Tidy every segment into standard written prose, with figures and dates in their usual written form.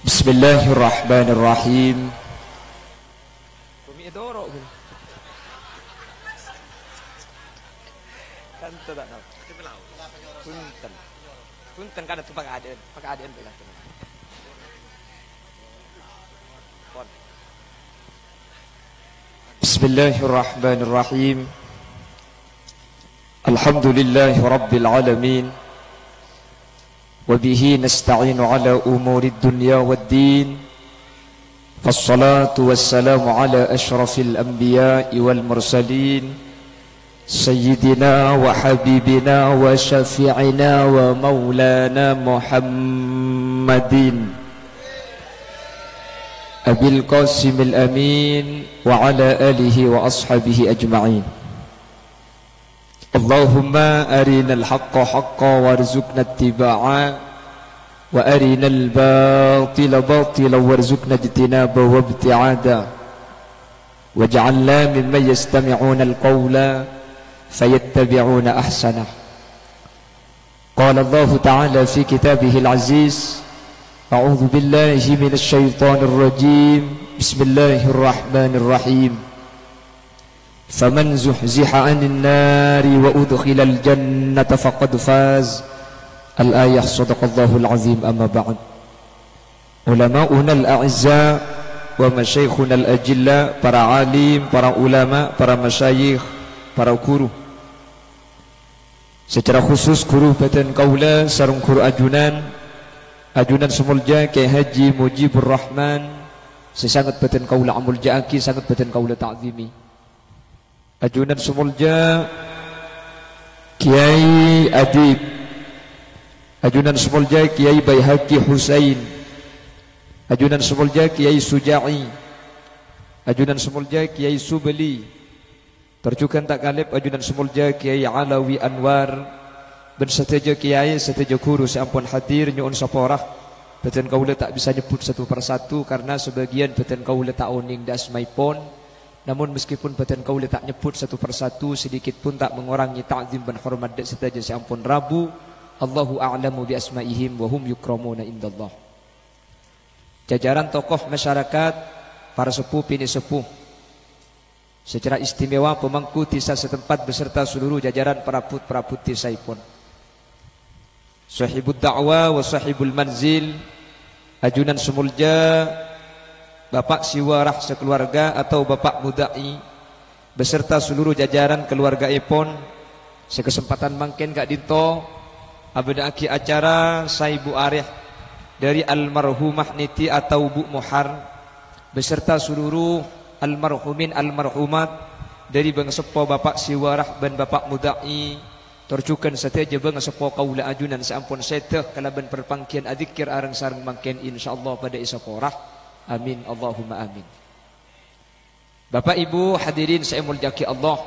Bismillahirrahmanirrahim. Punten kada tu pag-adaan pala. Bismillahirrahmanirrahim. Alhamdulillahi rabbil alamin. وبه نستعين على أمور الدنيا والدين فالصلاة والسلام على أشرف الأنبياء والمرسلين سيدنا وحبيبنا وشفيعنا ومولانا محمد أبي القاسم الأمين وعلى آله وأصحابه أجمعين. اللهم أرنا الحق حقا وارزقنا اتباعه وأرنا الباطل باطلا وارزقنا اجتنابه وابتعاده واجعلنا ممن يستمعون القول فيتبعون أحسنه. قال الله تعالى في كتابه العزيز: أعوذ بالله من الشيطان الرجيم بسم الله الرحمن الرحيم فمن زحزح عن النار وأدخل الجنة فقد فاز. الآية. صدق الله العظيم. أما بعد، علماؤنا الأعزاء ومشايخنا الأجلاء, para alim, para ulama, para masyayikh, para guru, secara khusus guru Badan Kaula sareng guru ajunan semulja Kyai Haji Mujibur Rahman, sesangat Badan Kaula amul jaaki, sangat Badan Kaula ta'zimi. Ajunan semulja Kiai Adib, ajunan semulja Kiai Baihaqi Husain, ajunan semulja Kiai Suja'i, ajunan semulja Kiai Subeli, terjukan tak kalib ajunan semulja Kiai Alawi Anwar, dan seteja kiai, seteja guru seampun hadir nyuun saporah. Badan Kaula tak bisa nyebut satu persatu karena sebagian Badan Kaula tak oning dasmai pon. Namun meskipun Badan Kaula tak nyebut satu persatu, sedikit pun tak mengurangi ta'zim dan hormat dak sedaja seampun Rabu. Allahu a'lamu bi asma'ihim wa hum yukramuna indallah. Jajaran tokoh masyarakat, para sepuh pini sepuh, secara istimewa pemangku desa setempat beserta seluruh jajaran perabot desa ipun, sahibud da'wah wa sahibul manzil, ajunan semulja Bapak Siwarah sekeluarga atau Bapak Mudai beserta seluruh jajaran keluarga ipon, sekesempatan mangken Kak Dinto abadaki acara Saibu Arih dari almarhumah Niti atau Bu Muhar beserta seluruh almarhumin almarhumat dari Bang Sepo Bapak Siwarah dan Bapak Mudai, terjukan seteja Bang Sepo Kaula ajunan seampun seteh kalaban perpangkian adzikir areng sareng mangken insyaallah pada isaporah. Amin Allahumma amin. Bapak Ibu hadirin saya muljaki Allah,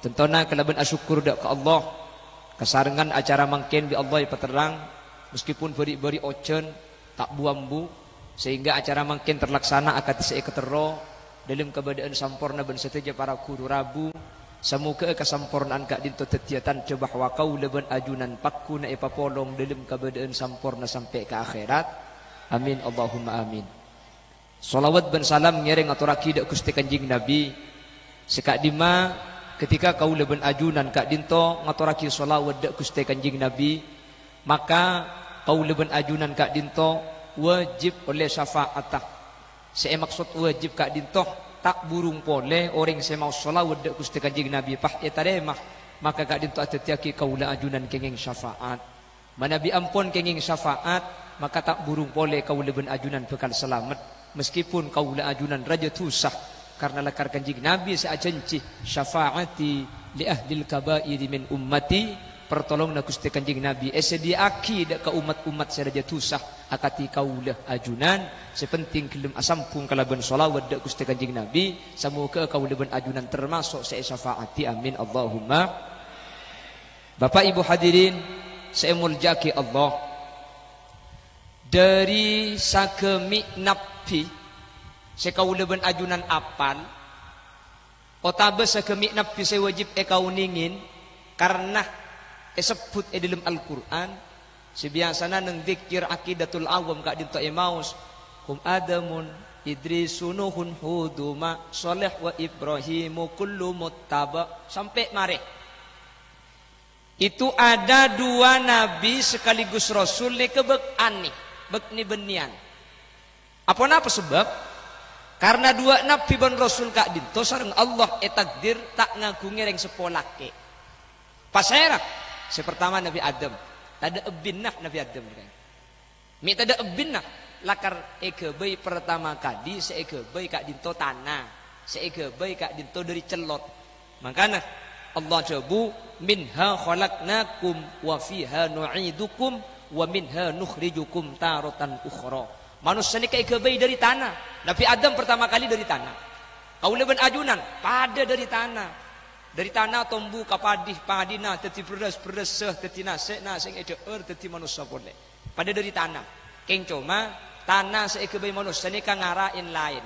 tentona kalaban asyukur dak ke Allah kesarengan acara mangken bi Allah paterang meskipun beri ocen tak buambu sehingga acara mangken terlaksana akad saya ketero dalam keadaan sampurna ben seteja para guru Rabu. Semoga kesampurnaan Kak Dinto tetiatan coba wakau leben ajunan pakku na ipapolong dalam keadaan sampurna sampai ke akhirat. Amin Allahumma amin. Salawat dan salam ngereng aturaki dak Gusti Kanjeng Nabi. Sekak dima ketika kau leben ajunan Kak Dinto ngaturaki salawat dak Gusti Kanjeng Nabi, maka kau leben ajunan Kak Dinto wajib oleh syafaatah. Saya maksud wajib Kak Dinto tak burung pole orang saya mau salawat dak Gusti Kanjeng Nabi pah etaremah, maka Kak Dinto atetiaki kau la ajunan kenging syafaat. Manabi ampun kenging syafaat, maka tak burung pole kau leben ajunan bekal selamat. Meskipun kaula ajunan raja tusah karena lakar Kanjeng Nabi seajanci syafaati li ahlil kabair min ummati, pertolongna Gusti Kanjeng Nabi esediaki dak ka umat-umat seraja tusah akati kaula ajunan sepenting kelem asampung kalaban selawat dak Gusti Kanjeng Nabi samoga kaula ben ajunan termasuk saya syafaati. Amin Allahumma. Bapak Ibu hadirin saya muljaki Allah, dari sakemik napi sekaula ben ajunan apal otabe sakemik napi saya wajib ekau ningin karena sebut dalam Al-Quran sebiasana neng zikir akidatul awam Kak Dinto emaus hum Adamun Idrisu Nuhun Huduma Soleh wa Ibrahimu kullu muttaba sampai mari. Itu ada dua nabi sekaligus rasul ni kebek ani, bek ni benian. Apa sebab? Karena dua nabi ban rasul kak dinto sareng Allah takdir tak ngagungi reng sepolake. Pasera. Si pertama Nabi Adam. Tada ebinnah Nabi Adam kan. Mi tada ebinnah lakar ekebei pertama kadi seekebei kak dinto tanah, seekebei kak dinto dari celot. Makanya Allah jabu minha khalaqnakum wa fiha nu'idukum wa minha nukhrijukum taratan ukhra. Manusia ni ekebei dari tanah. Nabi Adam pertama kali dari tanah. Kaula ben ajunan pada dari tanah. Dari tanah tombu kapadih padina teti beres seh teti nase sing edeur teti manusia boleh. Pada dari tanah. Keng cuma tanah seekebei manusia ni kang ngarain lain.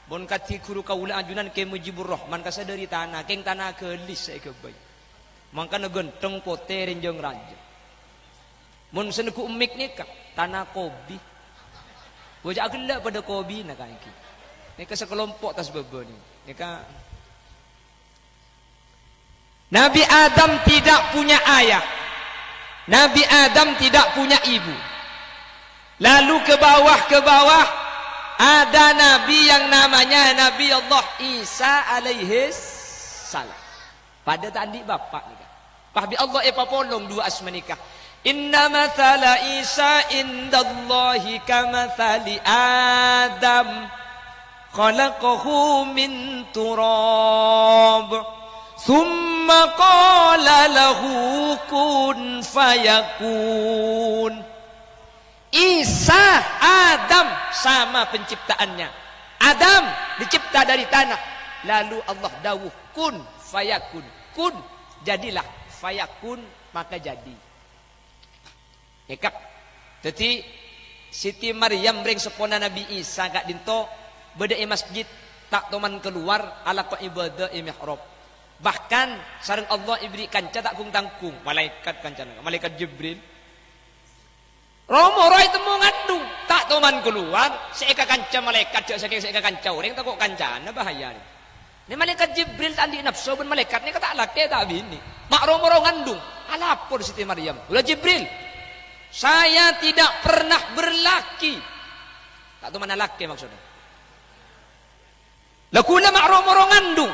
Bon kati guru kaula ajunan ke Mujibur Rahman kasa dari tanah, keng tanah gelis seekebei. Mangkana genteng pote renjong raja. Mun seneku umik ni ka tanah kobi. Wajah gelap pada kobi nak iki. Ni ka sekelompok tas bebo ni. Ni ka Nabi Adam tidak punya ayah. Nabi Adam tidak punya ibu. Lalu ke bawah ada nabi yang namanya Nabi Allah Isa alaihi salam. Pada tadi bapak ni kan. Pahbi Allah polong dua asma nikah. Inna mathala Isa indallahi kamathali Adam khalaqahu min turab. Thumma qala lahu kun fayakun. Isa Adam sama penciptaannya. Adam dicipta dari tanah. Lalu Allah dawuh kun fayakun. Kun jadilah, fayakun maka jadi. Nekap. Jadi Siti Maryam ring sepona Nabi Isa kak dinto beda masjid tak toman keluar ala ko ibadah mihrab. Bahkan sareng Allah ibri kanca tak kung tangkung malaikat kancana malaikat Jibril romo roy temu ngandung tak toman keluar seeka kanca malaikat seeka kanca orang tak kok kancana bahaya ni malaikat Jibril tandi nafsu ben malaikat ni kata laki tak bini mak romo roy ngandung alapor Siti Maryam ulah Jibril saya tidak pernah berlaki tak toman laki maksudnya lakuna mak romo roy ngandung.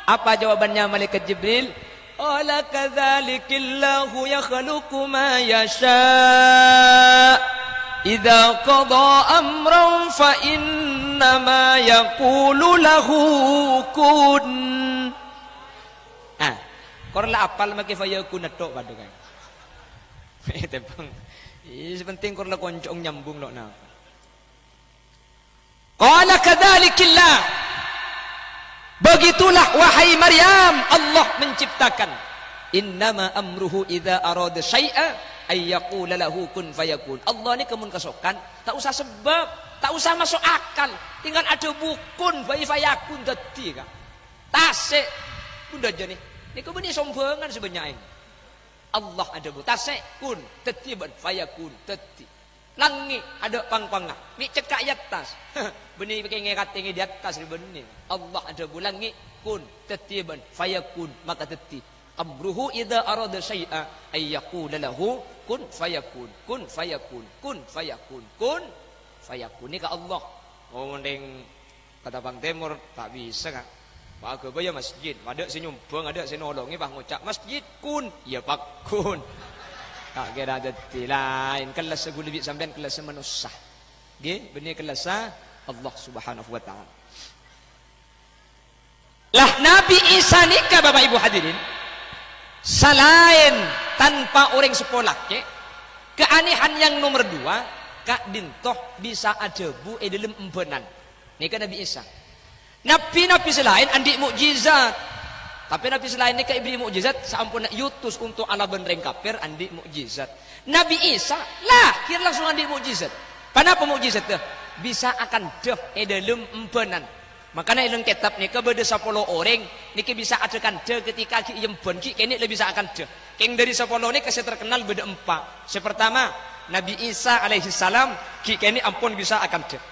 Apa jawabannya malaikat Jibril? Ala kadzalikillahu yakhluqu ma yasha. Idza qada amran fa innama yaqulu lahu kun. Ah, korla apal make fayakun tok padu kan. Tepang. Is penting korla koncong nyambung lok na. Qala kadzalikillah. Begitulah wahai Maryam Allah menciptakan. Innama amruhu idza arada syai'a ay yaqula lahu kun fayakun. Allah ni kemun kesokan, tak usah sebab, tak usah masuk akal. Tinggal ada bukun fayakun dadi ka. Tasik udah jadi. Niku benih sombongan sebenarnya. Allah ada bu tasik kun dadi ban fayakun dadi. Langit ada pang-pangah. Mi cekak di atas. Benih pakai ngekat tinggi di atas ni benih. Allah ada bulangi kun tetiban fayakun maka teti. Amruhu idza arada syai'a ay yaqula lahu kun fayakun. Kun fayakun. Kun fayakun. Kun fayakun. Ni ka Allah. Oh mending kata Bang Timur tak bisa kan. Pak agama masjid, ada senyumbang, ada senolongi pak ngucap masjid kun. Ya pak kun. Tak kira deti lain kelas segulibik sampean kelas manusia. Nggih, benih kelas Allah Subhanahu wa taala. Lah Nabi Isa nikah Bapak Ibu hadirin. Selain tanpa orang sekolah keanehan yang nomor 2, kak dintoh bisa adebu dalam embenan. Nikah Nabi Isa. Nabi-nabi selain andi mukjizat. Tapi Nabi selain ini ibri mukjizat sampun yutus untuk ala benreng kafir andi mukjizat. Nabi Isa lahir langsung andi mukjizat. Kenapa mukjizat tuh? Bisa akan deh dalam empenan. Makanya dalam kitab ni kepada 10 orang niki bisa adekan deh ketika ki yembon ki kene lebih bisa akan deh. Keng dari 10 ni kasih terkenal beda 4. Sepertama Nabi Isa alaihi salam ki kene ampun bisa akan deh.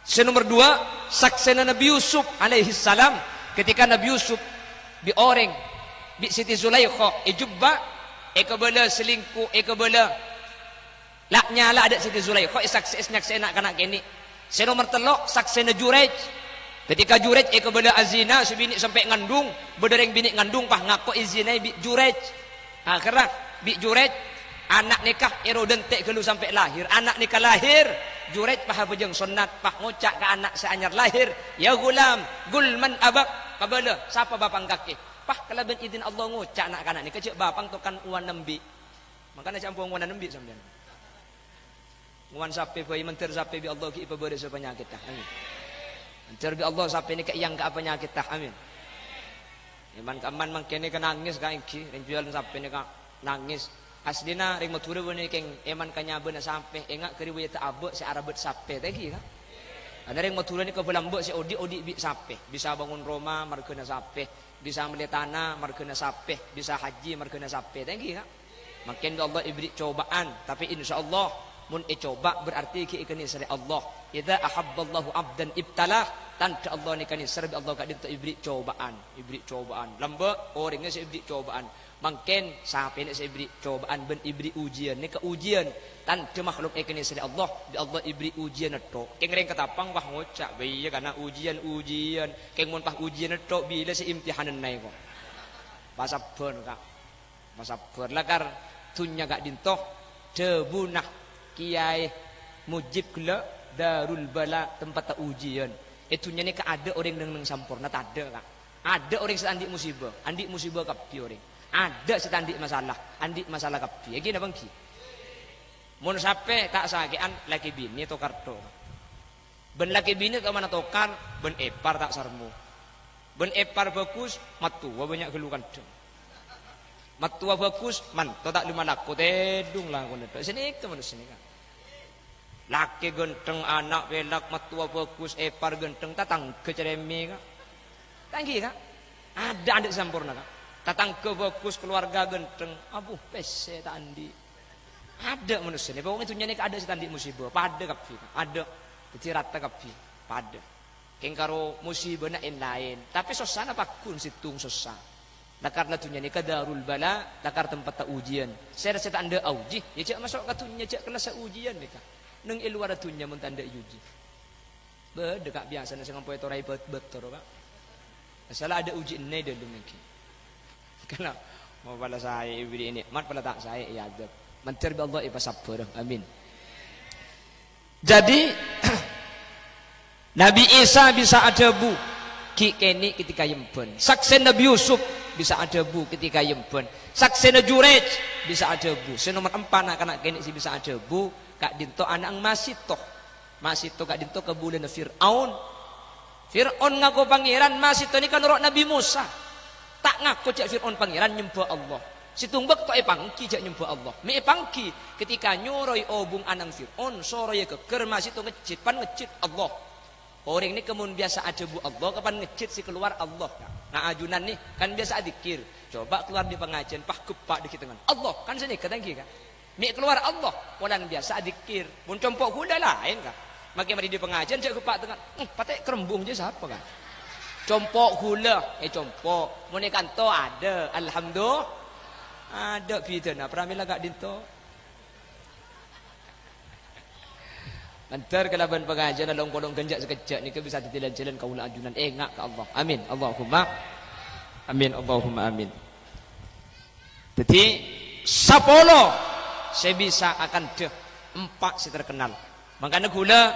Senomor 2 saksena Nabi Yusuf alaihi salam ketika Nabi Yusuf bi oreng bi Siti Zulaikha ijubba ekabala selingkuh ekabala lak nyala ada Siti Zulaikha sakses nyaksena kana kene. Senomor 3 saksena Jurej ketika Jurej ekabala azina sebini sampai ngandung bedereng bini ngandung pah ngako izina bi Jurej akhirnya bi Jurej anak nikah erodentek kelu sampai lahir anak nikah lahir Jurej pah bejeng sunat pah ngocak ke anak seanyar lahir ya gulam gulman abak kabala siapa bapang kaki pah kalau ben izin Allah ngocak anak kanak ni kecik bapang tokan uan nembi makanya campur uan nembi sampean uan sape bayi mentir sape bi Allah ki pebere penyakit dah amin mentir bi Allah sape ni ke yang ke penyakit dah amin iman kaman mangkene ke nangis ka iki ring jual sape ni ka nangis aslina ring mature bone keng eman kanyabe na sampai engak keribu ya abek si arabet sape tadi kan ada ring mature ni ke belambek si odi bi sape bisa bangun rumah markena sape bisa melihat tanah markena sape bisa haji markena sape tadi kan makin Allah ibri cobaan tapi insyaallah mun coba berarti ki ikani sari Allah idza ahabballahu abdan ibtalah tanda Allah ni kani serbi Allah ka dinto ibri cobaan lambe orangnya si ibri cobaan mungkin sampai ni si ibri cobaan ben ibri ujian ni ke ujian tanda makhluk ikani sari Allah bi Allah ibri ujian to keng reng ketapang wah ngocak biya kana ujian keng mun pah ujian to bila si imtihanan nai ko pasaber ka pasaber lakar tunya gak dinto debunah Kiai mujib kula darul bala tempat ujian itunya ni ada orang neng sampurna tak ada kak ada orang setandik musibah kapi orang ada setandik masalah kapi ya gini bang ki mun sape tak sakean laki bini to karto ben laki bini ke mana tokar ben epar tak sarmu ben epar bagus matua banyak gelukan matua bagus man to tak lima laku tedung lah kono sini ke mana sini kan laki genteng anak belak matua bagus epar genteng tatang keceremi kak tanggi kak ada sempurna kak tatang ke bagus keluarga genteng abuh pese tak andi ada manusia ni pokoknya tunya ni ada setandi musibah pada kapi ada kecil rata kapi pada kengkaro musibah nak lain tapi sosana pakun situng sosa karena tunya ni kadarul bala dakar tempat tak ujian saya rasa tak anda uji ya cak masuk ke tunya cak kelas ujian ni kak neng iluar tunya mun tanda uji bedekak biasa nasi ngampai torai betul kak masalah ada uji ini dulu mungkin karena mau pada saya ibri ini mat pada tak saya ya adab mentir bi Allah iba sabar amin jadi Nabi Isa bisa ada bu ki keni ketika yemben saksen Nabi Yusuf bisa ada bu ketika yemben saksen Jurej bisa ada bu senomor 4 anak-anak keni si bisa ada bu kak dinto anak masih toh kak dinto kebulan Fir'aun ngaku pangeran masih toh ni kan roh Nabi Musa tak ngaku cak Fir'aun pangeran nyembah Allah situmbek to epangki cak nyembah Allah me epangki ketika nyuroi obung anang Fir'aun soroy keker masih toh ngecit pan ngecit Allah orang ini kemun biasa ada bu Allah kapan ngecit si keluar Allah nah ajunan nih kan biasa adikir coba keluar di pengajian pah kepak di dengan Allah kan sini ketangki kan mi keluar Allah orang biasa adikir mun compok kuda lain kan makin mari di pengajian cek kepak dengan patek kerembung je siapa kan compok gula compok mun kanto ada alhamdulillah ada pidana pramila gak dinto Nanti kelaban pengajian along kolong genjak sekejap ni ke bisa ditilan-tilan kaula ajunan engak ke Allah. Amin. Allahumma amin. Allahumma amin. Jadi sapolo saya bisa akan deh 4 si terkenal. Makanya gula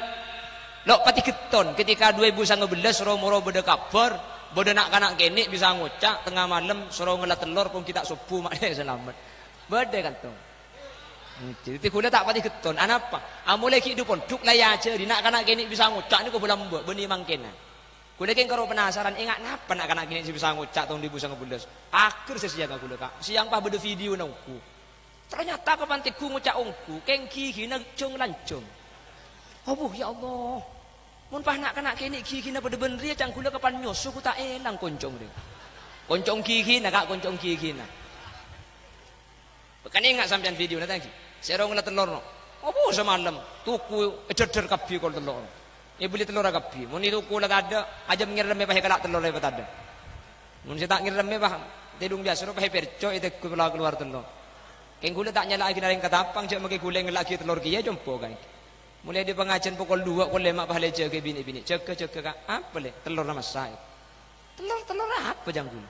lok pati keton ketika 2011 suruh moro beda kabar beda nak kanak kene bisa ngocak tengah malam suruh ngelat telur pun kita subuh maknanya selamat. Beda kan tuh. Jadi gula tak pati keton. Anapa? Amulai hidup pun duk laya aja di nak kanak kene bisa ngocak ni ko bulan mbok beni mangkena. Gula keng karo penasaran ingat napa nak kanak kene bisa ngocak tahun 2011. Akhir sesiang gula kak. Siang pah beda video nangku. Ternyata kepantiku ngocak ongku keng gigi na cung lancung. Oh ya Allah. Mun pah nak kanak kene gigi na pada benri cang gula kapan nyosu ku tak elang koncong dia. Koncong gigi na kak koncong gigi na. Bukan ingat sampean video na tadi. Serong ngeliat telur no. Oh semalam tuku ceder kabeh kol telur. Beli telur kabeh. Mun tuku lah ada, aja ngireme pahe kalak telur lebat ada. Mun saya tak ngireme bah tidung biasa pahe perco itu keluar telur. Keng gula tak nyala lagi naring katapang cak make guleng lagi telur kiye jompo kan. Mulai di pengajian pukul 2 kol lemak pahe jaga bini-bini. Jaga kak apa le telur nama saya. Telur apa jangan.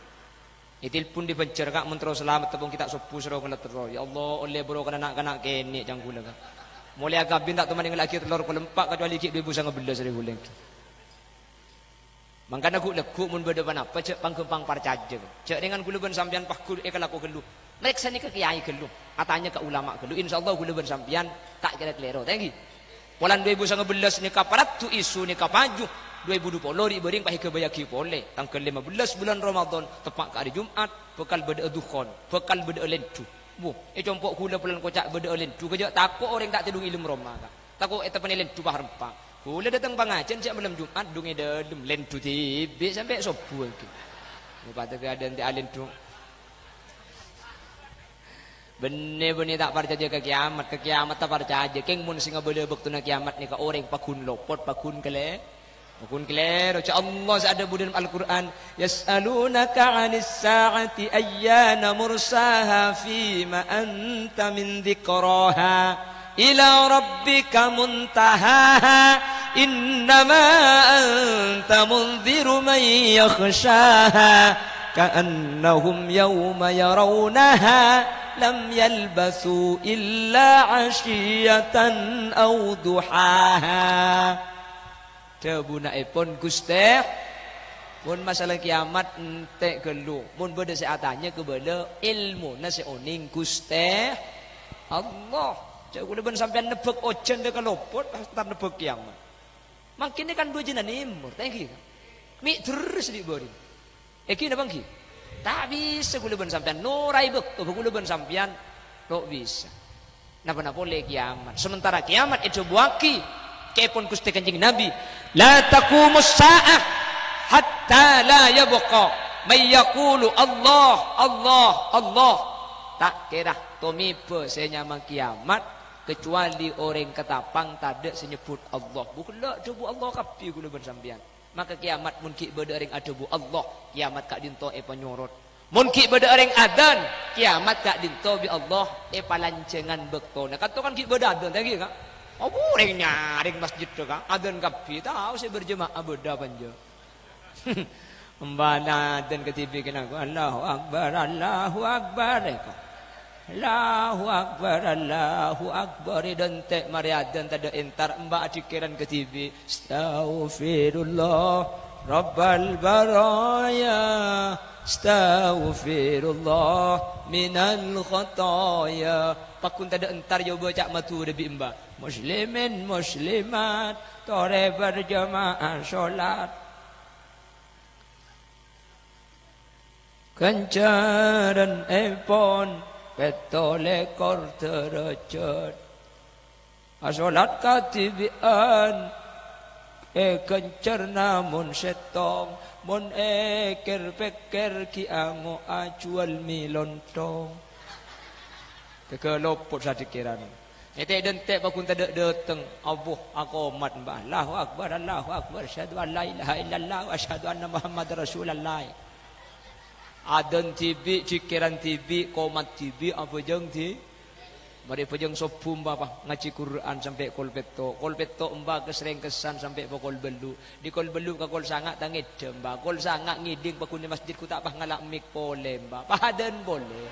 Itilpun dipencer kak mun terus selamat tepung kita sopu sero kena telur. Ya Allah oleh bro kanak-kanak kene jangan gula kak. Mulai agak bin tak teman dengan laki telur kol empat kecuali kik 2000 sangat dari guleng. Mangkana aku lekuk mun berdepan apa cek pangkempang parcaje. Cek dengan gula ben sampean pakul kelaku gelu. Mereka ni ke kiai gelu. Atanya ke ulama gelu. Insyaallah gula ben sampean tak kira klero. Thank you. Polan 2011 ni kaparat tu isu ni kapaju. 2020 dibering pahi kebayaki boleh. Tanggal 15 bulan Ramadan tepat ke hari Jumat bekal beda dukhon, bekal beda lentu. Bu, compok kula pulan kocak beda lentu. Kejak takut orang tak tedung ilmu Roma ka. Takut eta panelen tu bahar empak. Kula datang pangajian siap malam Jumat dungi dalam lentu tibe sampai subuh lagi. Lepas tu ada nanti alentu. Bener-bener tak percaya ke kiamat tak percaya. Keng mun singa bela waktu na kiamat ni ka orang pakun lopot pakun kele. Pakun kele roca Allah ada dalam Al-Qur'an yas'alunaka 'anis sa'ati ayyana mursaha fima anta min dzikraha ila rabbika muntahaha innama anta munziru man yakhshaha ka'annahum yawma yarawnaha lam yalbasu illa 'ashiyatan aw duhaha. Tebuna ipun Gusti mun masalah kiamat ente gelu mun beda seatanya ke beda ilmu nasi oning Gusti Allah. Cak kula ben sampean nebek ojen de kalopot tak nebek kiamat. Makin kan dua jenan imur thank you. Mi terus di bori. Eki na bangki. Tak bisa kula ben sampean nurai bek to kula ben sampean tok bisa. Napa boleh kiamat. Sementara kiamat itu buaki kepon Gusti Kanjeng Nabi la taqumus saah hatta la yabqa may yaqulu Allah Allah Allah. Tak kira tomipe senyama kiamat kecuali orang ketapang tak ada senyebut Allah. Bukanlah debu Allah kapi gula bersambian. Maka kiamat mun ki beda orang adebu Allah kiamat kak dinto penyorot. Mun ki beda orang adan kiamat kak dinto bi Allah palancengan bektona. Katakan ki beda adan lagi kak. Oh boleh nyaring masjid tu kan? Adan kapi tahu saya berjemaah beda panja. Membana adan ketibi kena aku Allahu Akbar Allahu Akbar eko. Allahu Akbar Allahu Akbar dan tek mari adan tada entar mbak dikiran ketibi. Astaghfirullah Rabbal baraya. Astaghfirullah minal khataya. Pakun tada entar yo baca matu debi mbak. Muslimin muslimat tore berjamaah solat kencaran epon petole kor terajat asolat katibian kencar namun setong mon eker peker ki ango acual milontong kekelopot sadikiran. Ete dentek pakun tak datang abuh aku mat mbah Allahu Akbar asyhadu an la ilaha illallah wa asyhadu anna Muhammad Rasulullah. Adan tibi cikiran tibi komat tibi apa jeng ti mari pejeng sopum bapa ngaji Quran sampai kolpeto mbah kesering kesan sampai pokol belu di kol belu ka kol sangak tangedem mbah kol sangak ngiding pakun di masjid ku tak bah ngalak mik pole mbah pahaden boleh.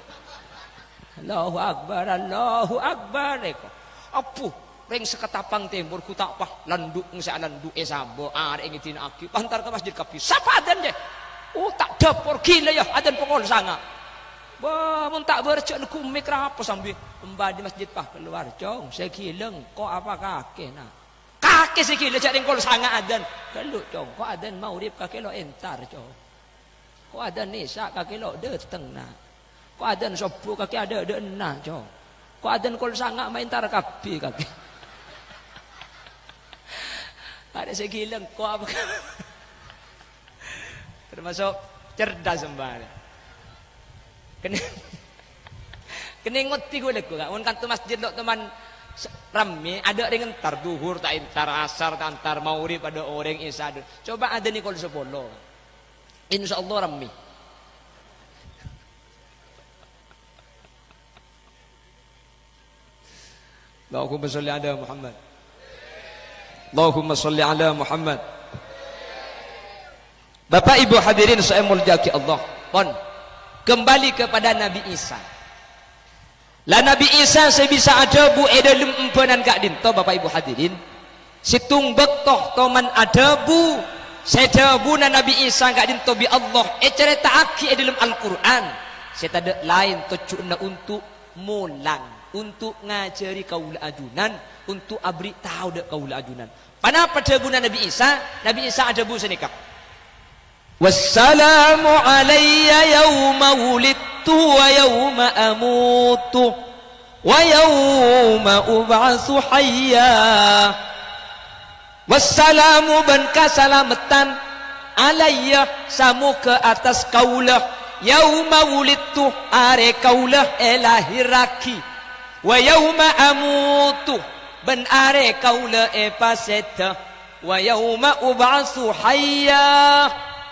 Allahu Akbar eko. Apuh ring seketapang timur ku tak pah landuk ngsa landuk sambo arek ngitin aki pantar ke masjid kapi sapa adan je. Tak dapur gila ya adan pokol sanga. Bah mun tak bercek ku mikra apa sambil mbah di masjid pah keluar jong segileng kok apa kakek nah. Kakek segile cak ring kol sanga adan. Keluk jong kok adan maurib kakek lo entar jong. Kok adan nisa kakek lo deteng nah. Kok adan sopo kaki ada enah jo. Kok adan kol sangak main tar kapi kaki. Ada segileng kok apa. Termasuk cerdas sembah. Kena ngerti gue lek kak. Mun kantu masjid lo teman Rame ada orang entar duhur tak entar asar tak entar maurib ada orang isya. Coba ada nih kalau 10. Insyaallah rame. Allahumma sholli ala Muhammad. Allahumma sholli ala Muhammad. Bapak Ibu hadirin saya mulyaki Allah. Pon kembali kepada Nabi Isa. Lah Nabi Isa saya bisa ada bu dalam empenan kak dinto Bapak Ibu hadirin. Situng bektoh toman ada bu saya bu na Nabi Isa kak dinto bi Allah. Cerita aki dalam Al-Quran. Saya tak ada lain tujuannya untuk mulang, untuk ngajari kaula ajunan, untuk abri tahu dak kaula ajunan. Pada guna Nabi Isa ada bu senikah. Wassalamu alayya yawma wulidtu wa yawma amutu wa yawma ub'atsu hayya. Wassalamu ban kasalamatan alayya samu ke atas kaulah yawma wulidtu are kaulah lahiraki wa yawma amutu ban are kaulah paseta wa yawma ub'atsu hayya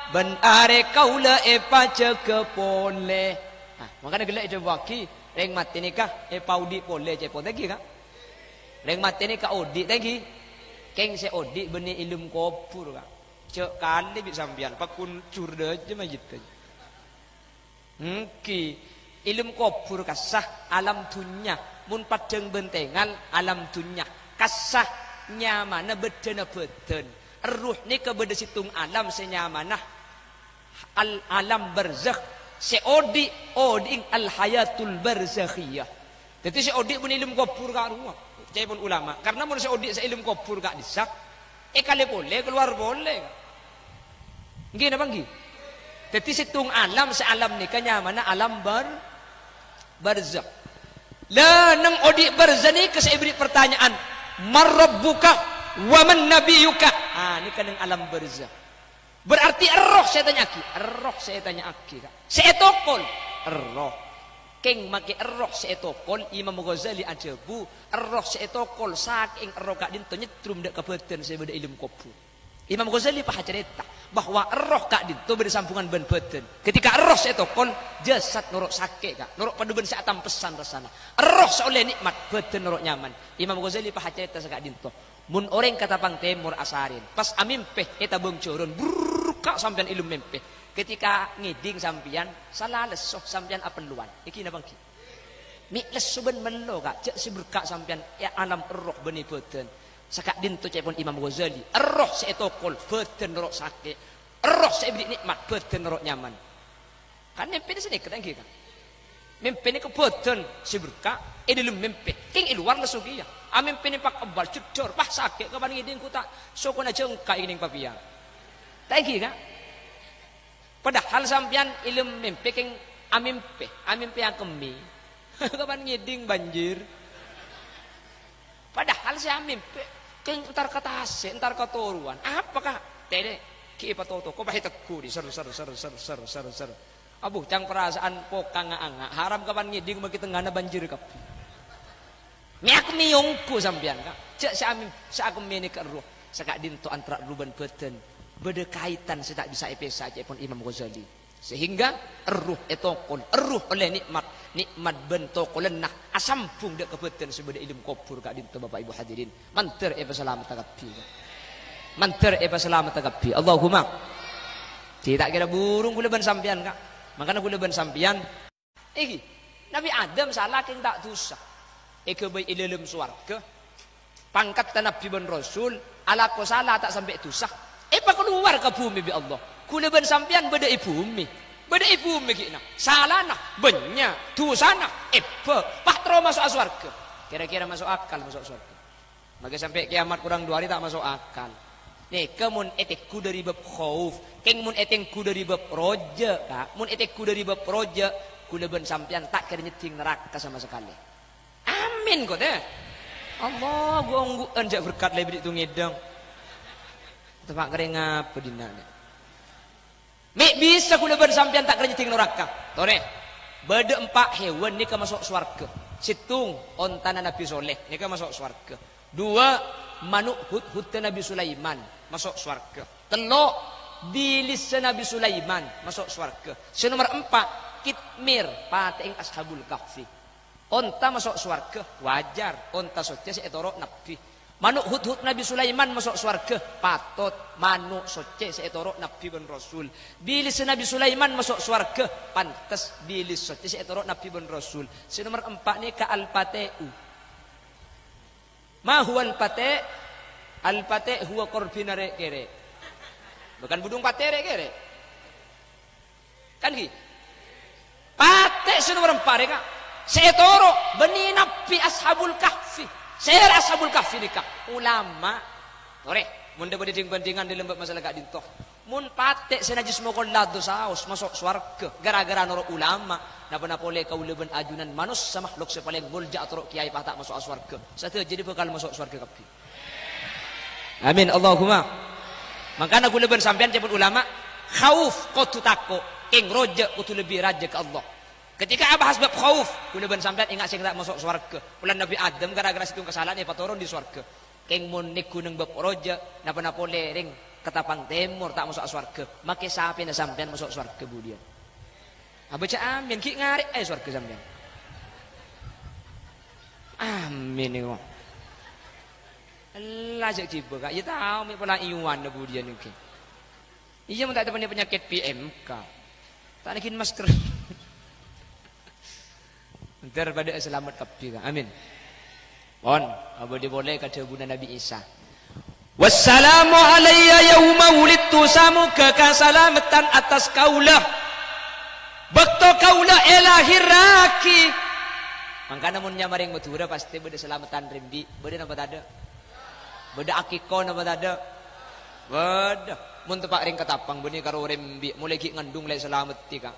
ban are kaula pace ke pole. Makanya gelak je waki reng mati nikah paudi pole je pole lagi kah? Reng mati nikah audit lagi. Keng se audit beni ilmu kopur kah? Cek kali bi sampian pakun curde je majid ke. Ki ilmu kopur kasah alam dunya mun padeng bentengal alam dunya kasah nyamana bedena beden. Ruh ni ke beda situng alam senyamanah alam barzakh seodi al hayatul barzakhiyah. Jadi seodi pun ilmu kubur kak rumah cai pun ulama karena mun seodi se ilmu kubur kak disak kali boleh keluar boleh nggih napa nggih. Jadi situng alam se alam nikah nyamana alam barzakh. Lah nang odi barzakh ni ke saya beri pertanyaan marabbuka wa man nabiyuka. Ni kan alam barzakh. Berarti roh saya tanya aki. Saya tokol roh. Keng make roh saya tokol Imam Ghazali ajabu roh saya tokol saking roh kak dinto nyetrum dak kabeten saya beda ilmu kubur. Imam Ghazali paha cerita bahwa roh kak dinto beda sambungan ben beten. Ketika roh saya tokol jasad norok sake kak norok paduben saya atam pesan rasana. Roh seoleh nikmat beten norok nyaman. Imam Ghazali paha cerita sakak dinto. Mun orang kata pang temur asarin pas amimpe eta bongcoron burka sampean ilmu mempeh ketika ngiding sampean salah lesoh sampean apeluan iki napa ki mi lesu ben melo kak cek si berkak sampean ya alam roh beni beten sakak dinto cepon Imam Ghazali roh seetokol beten roh sakit roh seibri nikmat beten roh nyaman kan mimpi di sini ketang kita mimpi ni kebeten si berkak dalam mimpi king iluar lesu kia amin pini pak abal cudor pah sakit kapan ngiding ku tak sokon aja engkak ngiding papia tak iki kak padahal sampean ilmu mimpi keng amimpe yang kemi kapan ngiding banjir padahal si amimpe keng entar kata ase entar katoruan apakah tede ki patoto ko bahe teku di ser abuh cang perasaan pokang anga haram kapan ngiding bagi tenggana banjir kapi miak miyongku sampean kak cek sa aku meni ke roh sakak dinto antara ruban beten beda kaitan saya tak bisa epesa aja pun Imam Ghazali sehingga ruh etokon ruh oleh nikmat bentokon lenah asampung dek kebeten sebeda ilmu kubur kak dinto Bapak Ibu hadirin manter eba selamat tagapi Allahumma tidak kira burung kula ban sampean kak makanya kula ban sampean iki Nabi Adam salah keng tak dosa bayi dalam suarga pangkat Nabi ben Rasul ala ko salah tak sampai dosa pa keluar ke bumi bi Allah kula ben sampean beda bumi kina salah nah benya dosa nah patro masuk surga kira-kira masuk akal masuk surga maka sampai kiamat kurang 2 hari tak masuk akal nih kemun etekku dari bab khauf keng mun etekku dari bab roja kak mun etekku dari bab roja kula ben sampean tak kira nyeting neraka sama sekali. Amin kok teh. Allah gua unggu anjak berkat lebih itu ngedang. Tempat kering apa dinane. Mik bisa kula ben sampean tak kerja ting neraka. Tore. Beda 4 hewan ni ke masuk swarga. situng ontana Nabi Soleh nika masuk surga. 2 manuk hut Nabi Sulaiman masuk surga. 3 bilis Nabi Sulaiman masuk surga. Nomor 4 kitmir pating ashabul kahfi. Onta masuk surga wajar, onta soce si etoro Nabi. Manuk hut Nabi Sulaiman masuk surga patut, manuk soce si etoro Nabi ben Rasul. Bilis Nabi Sulaiman masuk surga pantes, bilis soce si etoro Nabi ben Rasul. Nomor 4 ni ka al-pateu. Ma huwa al-pate? Al-pate huwa korbinare kere. Bukan budung patere kere. Kan ki? Pate nomor 4 ka. Seetoro bani Nabi ashabul kahfi. Ser ashabul kahfi nikah ulama. Ore, mun da banding-bandingan di lembab masalah gak dintoh. Mun pate senajis mo kolado saos masuk swarga gara-gara noro ulama. Napa pole kauleubeun ajunan manus sama makhluk sepaling mulja atau kiai patak masuk swarga. Satu jadi bakal masuk swarga kabeh. Amin Allahumma. Makanya kauleubeun sampean cepet ulama khauf kudu tako, king roja kudu lebih raja ke Allah. Ketika abahas bab khauf, kunaban sampean ingat sing tak masuk swarga. Ulan Nabi Adam gara-gara situng kesalahan paturun di swarga. Keng mun niku nang bab roja, napa-napa lereng ketapang timur tak masuk swarga. Make sapi na sampean masuk swarga budian. Abaca amin ki ngari swarga sampean. Amin niku. Allah jak ciba kak, ya tahu mi pola iwan na budian niki. Iya mun tak temen penyakit PMK. Tak nikin masker. Daripada selamat kabeh. Amin. Pon, apa diboleh kata Bunda Nabi Isa. Wassalamu alayya yauma wulidtu samuka kasalamatan atas kaulah. Bakto kaulah elahiraki. Mangkana mun nyamaring matura pasti beda selamatan rimbi, beda napa tada? Beda akiko napa tada? Beda. Mun tepak ring ketapang benih karo rimbi, mulai ki ngandung lay selamat tika.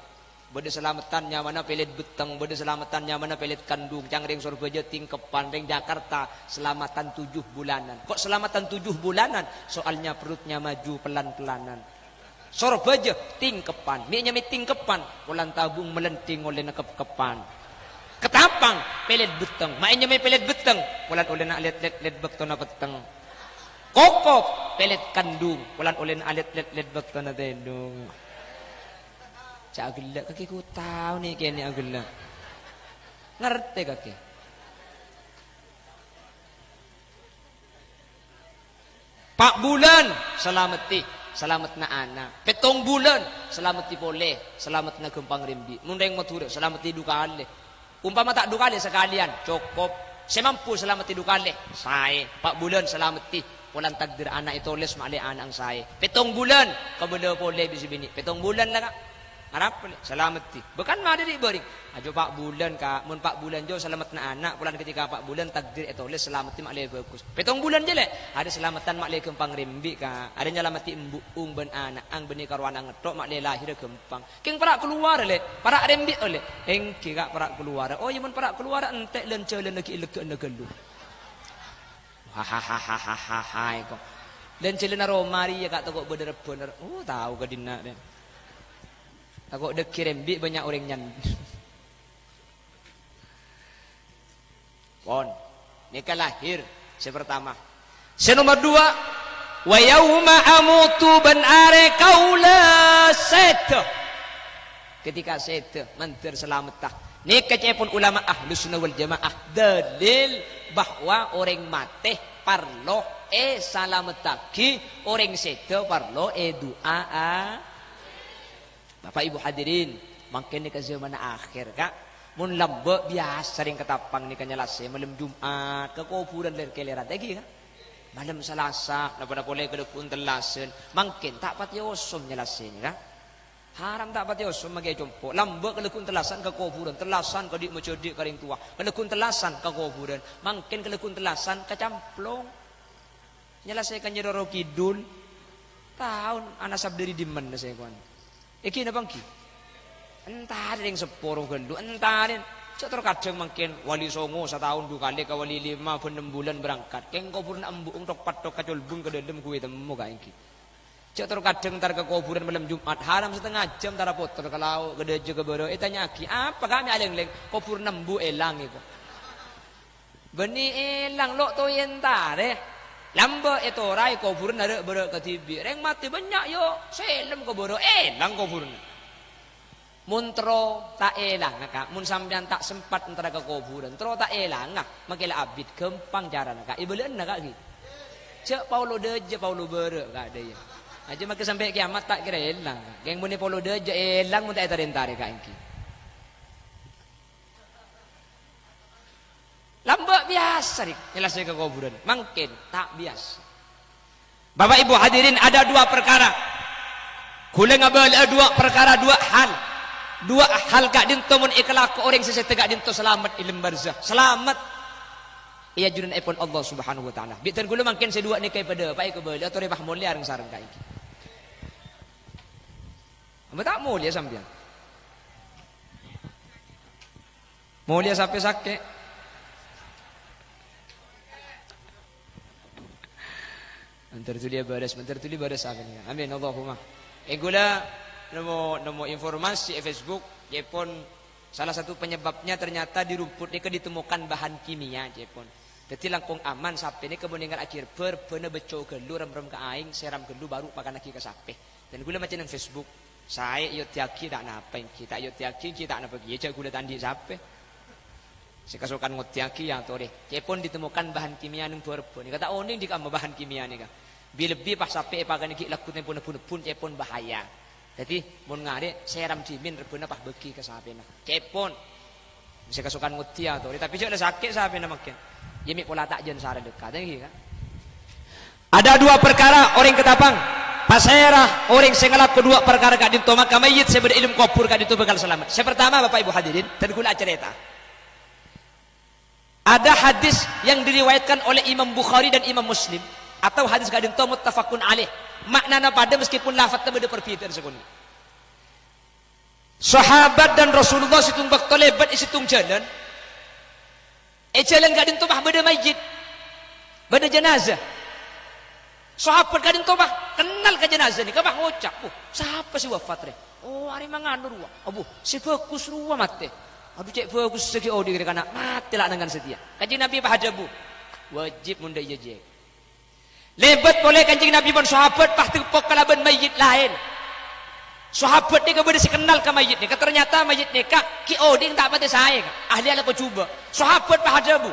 Beda selamatannya mana pelit beteng, beda selamatannya mana pelit kandung. Cang ring Surabaya tingkepan, ring Jakarta selamatan 7 bulanan. Kok selamatan 7 bulanan? Soalnya perutnya maju pelan-pelanan. Surabaya tingkepan, minya mi tingkepan, ulan tabung melenting oleh nekep-kepan. Ketapang pelit beteng, mainnya mi pelit beteng, ulan oleh nak let bektona peteng. Kokok pelit kandung, ulan oleh nak let bektona tendung. Cak gelak kaki ku tahu nih kini gelak. Ngerti kaki. Pak bulan selamati, selamat na anak. Petong bulan selamati boleh, selamat na gempang rimbi. Mundeng matura selamati dukale. Umpama tak dukale sekalian cukup. Semampu selamati dukale. Saya Pak bulan selamati. Pulang takdir anak itu les male anak saya. Petong bulan kabelo boleh bisi bini. Petong bulan lah kak. Harap selamat ti. Bukan mah ada di bering. Ajo Pak bulan ka, mun Pak bulan jo selamat na anak. Bulan ketika Pak bulan takdir itu les selamat ti makle bagus. Petong bulan je le. Ada selamatan makle kempang rimbi ka. Ada nyalamati embuung ben anak ang beni karwana ngetok makle lahir kempang. King para keluar le. Para rimbi ole. Engki kak para keluar. Oh ya mun para keluar entek lencelen lagi ileke negelu. Hahaha kok. Lencelen romari ya kak toko bener-bener. Oh tahu ka dina deh. Takut dek kirembi banyak orang nyan. Pon, nikah lahir sepertama. Nomor 2, wa yauma amutu ban are kaula seta. Ketika seta mantir selamatah. Nikah cepon ulama ahlus sunnah wal jamaah dalil bahwa orang mati parlo salamataki, orang seta parlo doa. Bapak Ibu hadirin, makin ni ke zaman akhir kak. Mun lambe biasa ring ketapang ni kanyalase malam Jumat ke kuburan ler keleran lagi kan. Malam Selasa napa boleh ke dekun telasen. Makin tak pati osom nyalasenya kan. Haram tak pati osom mage jompo. Lambe ke dekun telasan ke kuburan, telasan ke dik mecodik karing tua. Ke dekun telasan ke kuburan, makin ke dekun telasan ke camplong. Nyalase kan nyeroro kidul. Tahun anak sabdari dimen saya kawan. Iki na bangki. Entah ada yang sepuluh gelu, entah ada. Terkadang mungkin wali songo setahun 2 kali ke wali 5 6 bulan berangkat. Keng kuburan ambuung tok patok kacolbung ke dalam kuwe temu ka iki. Terkadang tar ke kuburan malam Jumat haram setengah jam tar potong ke laut ke deje ke boro. Tanya aki, apa kami aleng-leng kuburan nembu elang itu. Beni elang lok to yenta deh. Lamba itu rai kubur nare bere ketibi. Reng mati banyak yo. Selem kubur elang kubur. Muntro tak elang kak. Mun sampean tak sempat antara ke kuburan. Tro tak elang ngak. Makila abid kempang jaran kak. Ibelen nak kak. Cek Paulo deje Paulo bere kak dia. Aja makin sampai kiamat tak kira elang. Geng buni Paulo deje elang mun tak terentare kak engki. Lambat biasa nih nyelesai ke kuburan. Mungkin tak biasa. Bapak Ibu hadirin, ada dua perkara. Kule ngabal dua perkara, dua hal. Dua hal kak dinto mun ikhlas ke orang sesete kak dinto selamat ilim barzah. Selamat. Ia junan epon Allah Subhanahu wa taala. Bitan kule mungkin sedua ni kai pada Pak Ibu bal atau rebah mulia areng sareng kak iki. Amba tak mulia sampean. Mulia sampai sakit. Mentar tuli baras akan ya. Amin Allahumma. Gula nemu informasi di Facebook, Jepun salah satu penyebabnya ternyata di rumput ini ditemukan bahan kimia Jepun. Jadi langkung aman sampai ini kemudian akhir bener beco gelu rem ke aing seram gelu baru pakai lagi ke sape. Dan gula macam yang Facebook. Saya yot yaki tak napain kita yot yaki kita nak pergi aja gula tandi sape. Sekasukan ngotiaki yang tore. Jepun ditemukan bahan kimia nang berbun. Kata oning di kamar bahan kimia ni kan. Lebih pas sampai pakai ni lakukan pun Jepun bahaya. Jadi mun ngare seram jimin rebuna pas beki ke sapena. Jepun. Sekasukan ngotia tore. Tapi jek sakit sapena makin. Yemi pola tak jen sare dekat kan. Ada dua perkara orang ketapang. Pasera orang sing ngelaku dua perkara kak dinto maka mayit saya berilmu kubur kak dinto bakal selamat. Yang pertama Bapak Ibu hadirin dan kula cerita. Ada hadis yang diriwayatkan oleh Imam Bukhari dan Imam Muslim atau hadis gadin to muttafaqun alaih. Maknana pada meskipun lafadznya beda perbedaan sekali. Sahabat dan Rasulullah situng bakto lebat isitung jalan. Jalan gadin to bah beda mayit. Beda jenazah. Sahabat gadin to bah kenal ke jenazah ni, kabah ngocak. Oh, siapa si wafat re? Oh, ari manganur wa. Abu, si bagus ruwa mate. Aduh cek bagus segi odi kira kana mati lah dengan setia. Kanjeng Nabi pahajabu wajib munda iya jek. Lebat boleh kanjeng Nabi pun sahabat pasti pok kalaban mayit lain. Sahabat ni kemudian kenal ke mayit ni. Ternyata mayit ni kak ki odi tak mati saya. Ahli ala ko cuba. Sahabat pahajabu.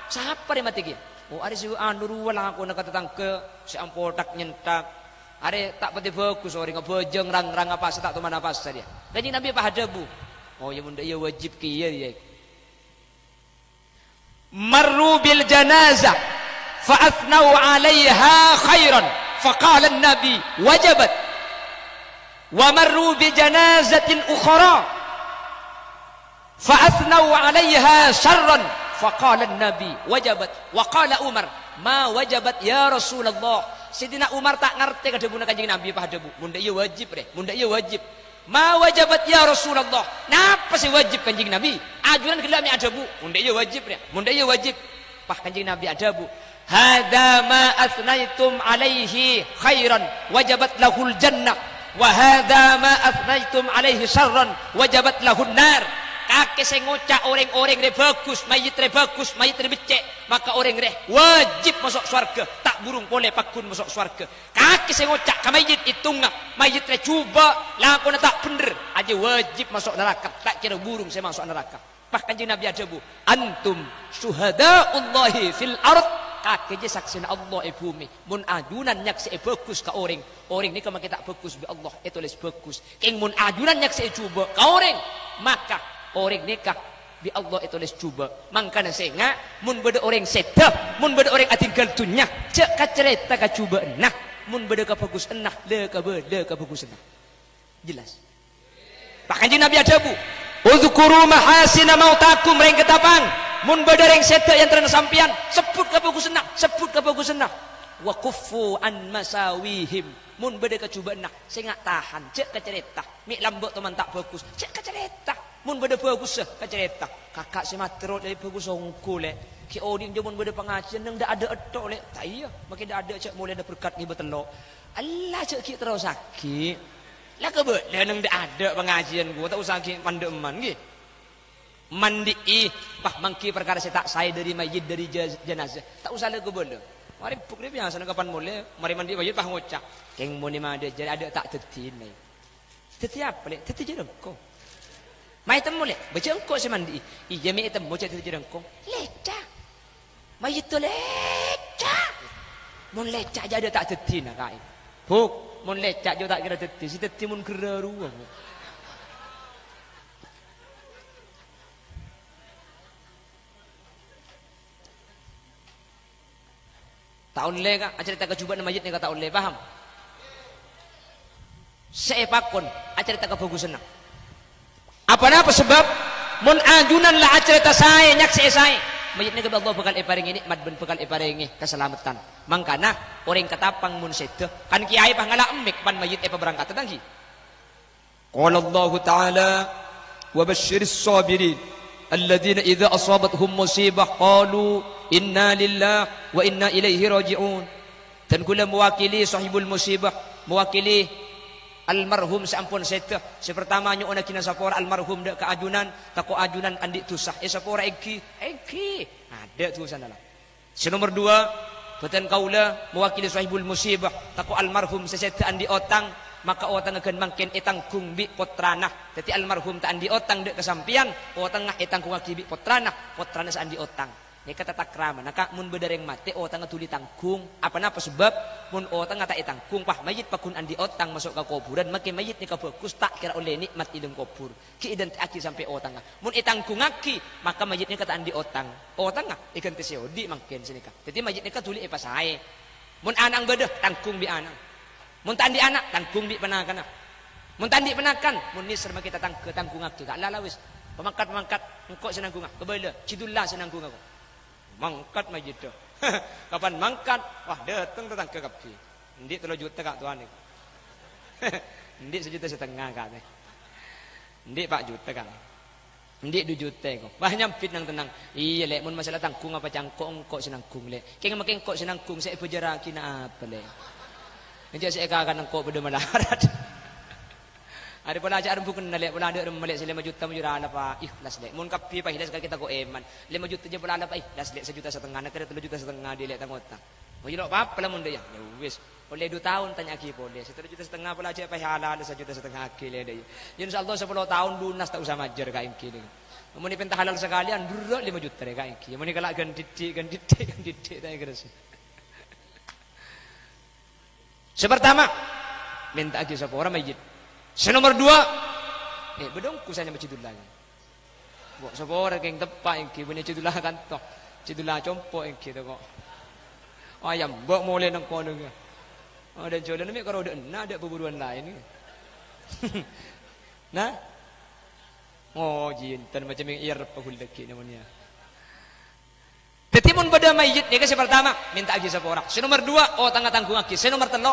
Siapa dia mati ki? Oh ada si anur wala aku nak kata ke si ampotak nyentak. Ada tak pati bagus orang ngabejeng rang apa tak tu mana apa saja. Kanjeng Nabi pahajabu. Oh ya bunda ya wajib kiya ya. Marru bil janazah fa athnau 'alaiha khairan faqala an-nabi wajabat. Wa marru bi janazatin ukhra fa athnau 'alaiha sharran faqala an-nabi wajabat. Wa qala Umar ma wajabat ya Rasulullah. Sidina Umar tak ngerti kada bunda kanjeng Nabi pahadabu. Bunda ya wajib deh. Bunda ya wajib. Ma wajabat ya Rasulullah. Napa sih wajib kanjeng Nabi? Ajuran kelami adabu. Munda iya wajib ya. Munda iya wajib. Pah kanjeng Nabi adabu. Hada ma athnaitum alaihi khairan wajabat lahul jannah. Wa hada ma athnaitum alaihi syarran wajabat lahun nar. Kakek saya ngocak orang-orang re bagus, mayit re bagus, mayit re becek, maka orang re wajib masuk surga. Tak burung boleh pakun masuk surga. Kakek saya ngocak ke mayit itu ngak, mayit re cuba, lakon tak bener, aja wajib masuk neraka. Tak kira burung saya masuk neraka. Bahkan kanjeng Nabi ada bu, antum syuhadaullahi fil ard. Kakek je saksian Allah bumi. Mun adunan nyaksi bagus ke orang. Orang ni kalau kita bagus bi Allah itu les bagus. Keng mun adunan nyaksi cuba ke orang, maka orang nikah bi Allah itu les cuba. Mangkana senga mun beda orang sedap, mun beda orang atinggal dunya, cek ka cerita ka cuba nah, mun beda ka bagus nah, le ka bagus nah. Jelas. Bahkan kanjeng Nabi ada bu. Uzkuru mahasina mautakum reng ketapang. Mun beda orang sedap yang terang sampian, sebut ka bagus nah, sebut ka bagus nah. Wa kuffu an masawihim. Mun beda ka cuba nah, senga tahan, cek ka cerita. Mi lambok teman tak bagus, cek ka cerita. Mun beda bagus ka cerita. Kakak si matro dari bagus ongko le. Ki odin je mun beda pengajian nang dak ada etok le. Tak iya, makin dak ada cek mulai ada berkat ni betelok. Allah cek ki terus sakit. Lah ke boleh nang dak ada pengajian gua tak usah ki pandeman ki. mandi pah mangki perkara saya tak saya dari mayit dari jenazah tak usah lagi boleh mari pukul dia biasa kapan boleh mari mandi mayit pah ngocak keng moni made jadi ada tak tetin nih teti apa le teti jerengko mai tem boleh baca engko saya mandi iya mi tem bocah teti jerengko leca mayit tu leca mon leca jadi tak tetin nak kai buk mon leca jo tak kira tetin si teti mon kira ruang tahun le ka acara tak kejuban mayit ni ka tahun le paham seepakon acara tak kebagusan apa sebab mun ajunan la acara ta saya nyak saya mayit ni ka Allah bakal iparingi nikmat ben bakal iparingi keselamatan mangkana orang katapang mun seto kan kiai pah ngala embek pan mayit e berangkat tangki qala Allah taala wa basyiris sabirin alladzina idza asabatuhum musibah qalu inna lillah wa inna ilaihi raji'un dan kula mewakili sahibul musibah mewakili almarhum sampun seta sepertama nyo ona kina sapora almarhum dak keajunan tako ajunan andi tusah sapora eki ada tu sanalah senomor 2 beten kaula mewakili sahibul musibah tako almarhum seseta andi otang maka otang akan mangken etangkung bi potrana dadi almarhum ta andi otang dak kesampian otang ngah etangkung akibi potrana sa andi otang ni kata takrama naka mun bedareng mati otang tuli tangkung apa sebab mun otang ngata etangkung pah mayit pakun andi otang masuk ke kuburan make mayit ni ka fokus tak kira oleh nikmat idem kubur ki idan aki sampai otang mun etangkung aki maka mayit ni kata andi otang ikan tesiodi mangken sini ka dadi mayit ni ka tuli pasae mun anang bedeh tangkung bi anang mun tandi anak tangkung bi penakan mun tandi penakan mun ni serba kita tangkung aki ka lalawis pemangkat engkau senangkung kebela cidullah senangkung aku mangkat mayit dah kapan mangkat wah datang tetangga kapi ndik 3 juta kak tuan ni ndik 1,5 juta kak ndik 4 juta kak ndik 2 juta kok wah nyampit nang tenang iya lek mun masalah tangkung apa cangkok engkau senangkung lek keng make engkau senangkung saya berjarah kina apa lek nanti saya akan engkau pada melarat ada pula ajar bukan nalek pula ada melek 5 juta mujura ala pa ikhlas lek mun kapi pa ikhlas kita go eman 5 juta je pula ala pa ikhlas lek 1,5 juta nak kira 3,5 juta dia lek tangota mau jilo apa lah mun dia ya wis oleh 2 tahun tanya aki boleh 1,5 juta pula aja pa halal 1,5 juta aki le dia insyaallah 10 tahun lunas tak usah majer ka ingki ni mun pentah halal sekalian duruk 5 juta ka ingki mun kalak gan didik tak kira sepertama minta aki sapa orang mayit senomor 2 bedongku saya macidul lagi kok sapa orang keng tepak engki punya cidullah kan toh cidullah compok engki to kok ayam mbok mole nang kono ge ada jolan mi karo ada beburuan lain nah jinten macam ir pahulaki namanya tetimun pada mayit ni kasi pertama minta agi sapa orang senomor 2 tanggung aki senomor 3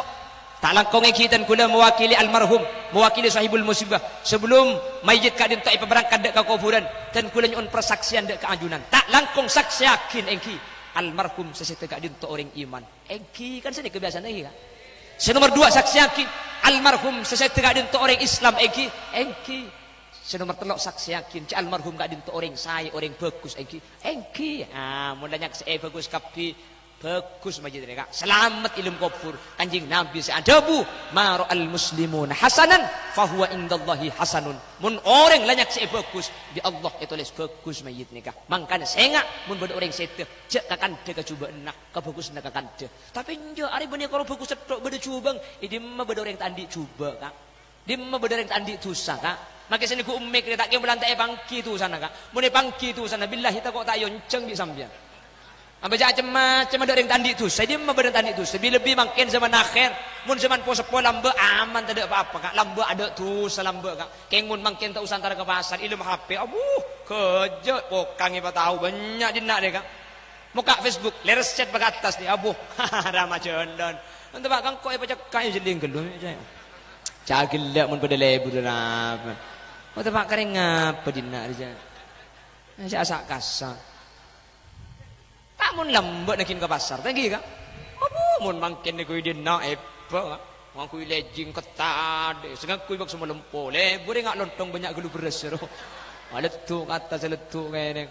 tak langkong kita kula mewakili almarhum mewakili sahibul musibah sebelum mayit kadin tak berangkat dek ke kuburan dan kula nyun persaksian dek ke ajunan tak langkong saksi yakin engki almarhum sesete kadin to orang iman engki kan sini kebiasaan engki kan senomor 2 saksi yakin almarhum sesete kadin to orang Islam engki senomor 3 saksi yakin ci almarhum kadin to orang saya orang bagus engki mulanya saya bagus kapi bagus majid mereka selamat ilmu kubur kanjing Nabi seadabu maro al muslimun hasanan fahuwa indallahi hasanun mun orang lanyak se bagus di Allah itu les bagus majid mereka mangkana senga mun beda orang sete cek kakan de coba enak kebagus nak kakan de tapi njo ari benih kalau bagus tok beda cubang idi mah beda orang tandi coba kak di mah beda orang tandi tusa kak maka sini ku umek tak ke belantai pangki tu sana kak mun pangki tu sana billahi tak kok tak yonceng di sambian apa macam ada orang tandi tu saya dia memang tandi tu lebih makin zaman akhir mun zaman po lambe aman tak ada apa-apa kak lambe ada tu salambe kak kengun makin tak usah antara ke pasar ilmu HP kerja pokang iba tahu banyak dinak dia kak muka Facebook leres chat bagai atas ni ramah jendon entah pak kang kau iba cakap jeling gelum cagil dak mun pada lebur apa entah pak kering apa dinak dia saya asak kasar tak mun lambat nak ke pasar tadi kan mun mangkin ni kui dina apa wang kui lejing ketade sengang kui bak semua lempo le boleh ngak lontong banyak gelu beras Letuk kata seletuk kene.